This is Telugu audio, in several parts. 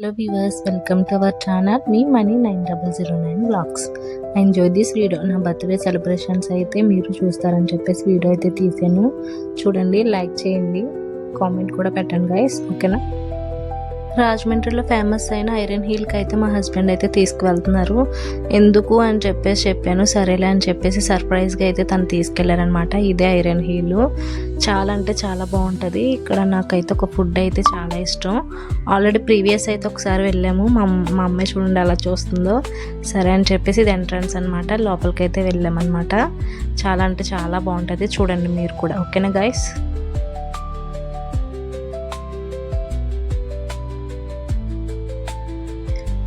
Hello viewers, welcome to our channel Me Money 9009 Vlogs. I enjoyed this video. నా బర్త్డే సెలబ్రేషన్స్ అయితే మీరు చూస్తారని చెప్పేసి వీడియో అయితే తీసాను. చూడండి, లైక్ చేయండి, కామెంట్ కూడా పెట్టండి గైస్, ఓకేనా. రాజమండ్రిలో ఫేమస్ అయిన ఐరన్ హీల్కి అయితే మా హస్బెండ్ అయితే తీసుకువెళ్తున్నారు. ఎందుకు అని చెప్పాను. సరేలే అని చెప్పేసి సర్ప్రైజ్గా అయితే తను తీసుకెళ్లారనమాట. ఇదే ఐరన్ హీల్, చాలా అంటే చాలా బాగుంటుంది. ఇక్కడ నాకైతే ఒక ఫుడ్ అయితే చాలా ఇష్టం. ఆల్రెడీ ప్రీవియస్ అయితే ఒకసారి వెళ్ళాము. మా అమ్మాయి చూడండి అలా చూస్తుందో. సరే అని చెప్పేసి ఇది ఎంట్రన్స్ అనమాట. లోపలికి అయితే వెళ్ళామన్నమాట. చాలా అంటే చాలా బాగుంటుంది. చూడండి మీరు కూడా, ఓకేనా గైస్.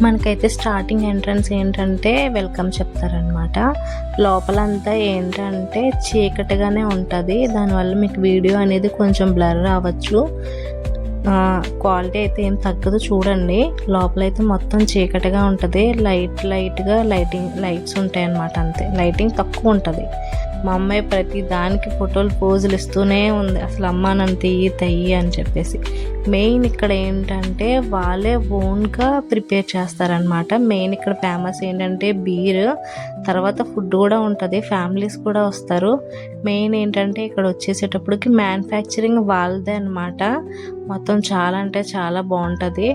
మనకైతే స్టార్టింగ్ ఎంట్రన్స్ ఏంటంటే వెల్కమ్ చెప్తారనమాట. లోపలంతా ఏంటంటే చీకటిగానే ఉంటుంది. దానివల్ల మీకు వీడియో అనేది కొంచెం బ్లర్ రావచ్చు. క్వాలిటీ అయితే ఏం తగ్గదు. చూడండి, లోపలైతే మొత్తం చీకటిగా ఉంటుంది. లైట్స్ ఉంటాయి అన్నమాట. అంతే, లైటింగ్ తక్కువ ఉంటుంది. మా అమ్మాయి ప్రతి దానికి ఫోటోలు పోజులు ఇస్తూనే ఉంది. అసలు అమ్మ నన్ను తెయ్యి అని చెప్పేసి. మెయిన్ ఇక్కడ ఏంటంటే వాళ్ళే ఓన్గా ప్రిపేర్ చేస్తారనమాట. మెయిన్ ఇక్కడ ఫేమస్ ఏంటంటే బీర్, తర్వాత ఫుడ్ కూడా ఉంటుంది. ఫ్యామిలీస్ కూడా వస్తారు. మెయిన్ ఏంటంటే ఇక్కడ వచ్చేసేటప్పటికి మ్యానుఫ్యాక్చరింగ్ వాళ్ళదే అనమాట. మొత్తం చాలా అంటే చాలా బాగుంటుంది.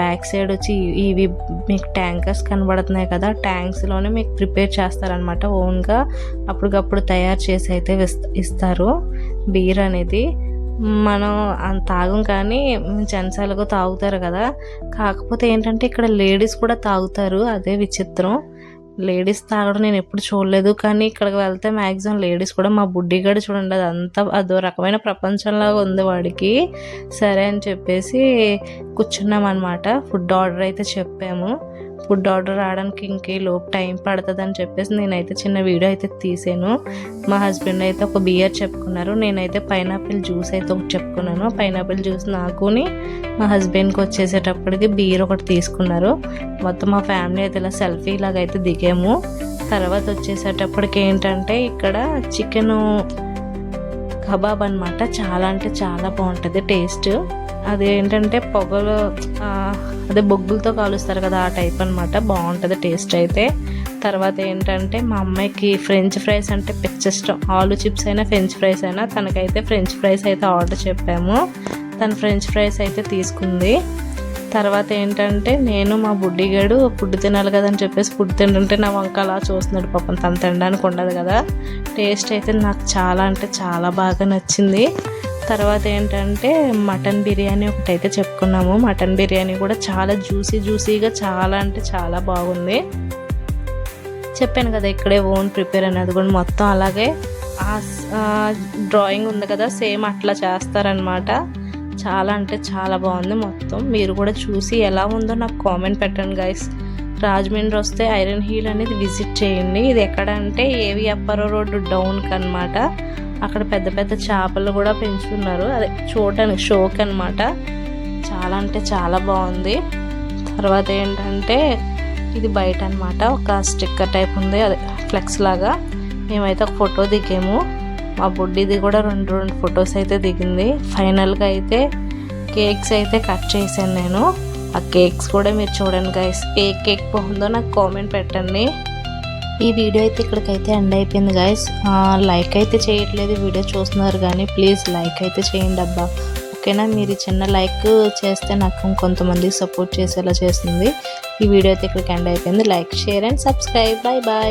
బ్యాక్ సైడ్ వచ్చి ఇవి మీకు ట్యాంకర్స్ కనబడుతున్నాయి కదా, ట్యాంక్స్లోనే మీకు ప్రిపేర్ చేస్తారనమాట. ఓన్గా అప్పటికప్పుడు తయారు చేసి అయితే ఇస్తారు బీర్ అనేది. మనం అంత తాగం, కానీ జెంట్స్ తాగుతారు కదా. కాకపోతే ఏంటంటే ఇక్కడ లేడీస్ కూడా తాగుతారు. అదే విచిత్రం, లేడీస్ తాగడం నేను ఎప్పుడు చూడలేదు. కానీ ఇక్కడికి వెళ్తే మ్యాక్సిమం లేడీస్ కూడా. మా బుడ్డిగాడు చూడండి, అదో రకమైన ప్రపంచంలాగా ఉంది వాడికి. సరే అని చెప్పేసి కూర్చున్నాం అనమాట. ఫుడ్ ఆర్డర్ అయితే చెప్పాము. ఫుడ్ ఆర్డర్ రావడానికి ఇంకే లోపు టైం పడుతుంది అని చెప్పేసి నేనైతే చిన్న వీడియో అయితే తీసాను. మా హస్బెండ్ అయితే ఒక బియర్ చెప్పుకున్నారు. నేనైతే పైనాపిల్ జ్యూస్ అయితే ఒకటి చెప్పుకున్నాను. పైనాపిల్ జ్యూస్ నాకుని మా హస్బెండ్కి వచ్చేసేటప్పటికి బీర్ ఒకటి తీసుకున్నారు. మొత్తం మా ఫ్యామిలీ అయితే ఇలా సెల్ఫీ లాగా అయితే దిగాము. తర్వాత వచ్చేసేటప్పటికి ఏంటంటే ఇక్కడ చికెన్ కబాబ్ అనమాట. చాలా అంటే చాలా బాగుంటుంది టేస్ట్. అదేంటంటే పొగలు, అదే బొగ్గులతో కాలుస్తారు కదా, ఆ టైప్ అనమాట. బాగుంటుంది టేస్ట్ అయితే. తర్వాత ఏంటంటే మా అమ్మాయికి ఫ్రెంచ్ ఫ్రైస్ అంటే పిచ్చ ఇష్టం. ఆలు చిప్స్ అయినా ఫ్రెంచ్ ఫ్రైస్ అయినా, తనకైతే ఫ్రెంచ్ ఫ్రైస్ అయితే ఆర్డర్ చెప్పాము. తను ఫ్రెంచ్ ఫ్రైస్ అయితే తీసుకుంది. తర్వాత ఏంటంటే నేను మా బుడ్డిగాడు ఫుడ్ తినాలి కదా అని చెప్పేసి ఫుడ్ తింటుంటే నా వంక అలా చూస్తున్నాడు. పాపం తను తినడానికి ఉండదు కదా. టేస్ట్ అయితే నాకు చాలా అంటే చాలా బాగా నచ్చింది. తర్వాత ఏంటంటే మటన్ బిర్యానీ ఒకటి అయితే చెప్పుకున్నాము. మటన్ బిర్యానీ కూడా చాలా జ్యూసీగా చాలా అంటే చాలా బాగుంది. చెప్పాను కదా ఇక్కడే ఓన్ ప్రిపేర్ అనేది కూడా మొత్తం అలాగే డ్రాయింగ్ ఉంది కదా, సేమ్ అట్లా చేస్తారనమాట. చాలా అంటే చాలా బాగుంది మొత్తం. మీరు కూడా చూసి ఎలా ఉందో నాకు కామెంట్ పెట్టండి గైస్. రాజమండ్రి వస్తే ఐరన్ హీల్ అనేది విజిట్ చేయండి. ఇది ఎక్కడ అంటే ఏవి అప్పారో రోడ్డు డౌన్కి అనమాట. అక్కడ పెద్ద పెద్ద చేపలు కూడా పెంచుతున్నారు. అదే చూడటానికి షోక్ అనమాట. చాలా అంటే చాలా బాగుంది. తర్వాత ఏంటంటే ఇది బయట అనమాట. ఒక స్టిక్కర్ టైప్ ఉంది, అదే ఫ్లెక్స్ లాగా. మేమైతే ఒక ఫోటో దిగాము. మా బుడ్డిది కూడా రెండు ఫొటోస్ అయితే దిగింది. ఫైనల్గా అయితే కేక్స్ అయితే కట్ చేశాను నేను. ఆ కేక్స్ కూడా మీరు చూడండి గైస్. ఏ కేక్ బాగుందో నాకు కామెంట్ పెట్టండి. ఈ వీడియో అయితే ఇక్కడికైతే ఎండ్ అయిపోయింది గైస్. లైక్ అయితే చేయట్లేదు, వీడియో చూస్తున్నారు కానీ ప్లీజ్ లైక్ అయితే చేయండి అబ్బా, ఓకేనా. మీరు చిన్న లైక్ చేస్తే నాకు కొంతమందికి సపోర్ట్ చేసేలా చేస్తుంది. ఈ వీడియో అయితే ఇక్కడికి ఎండ్ అయిపోయింది. Like, share and subscribe. Bye bye.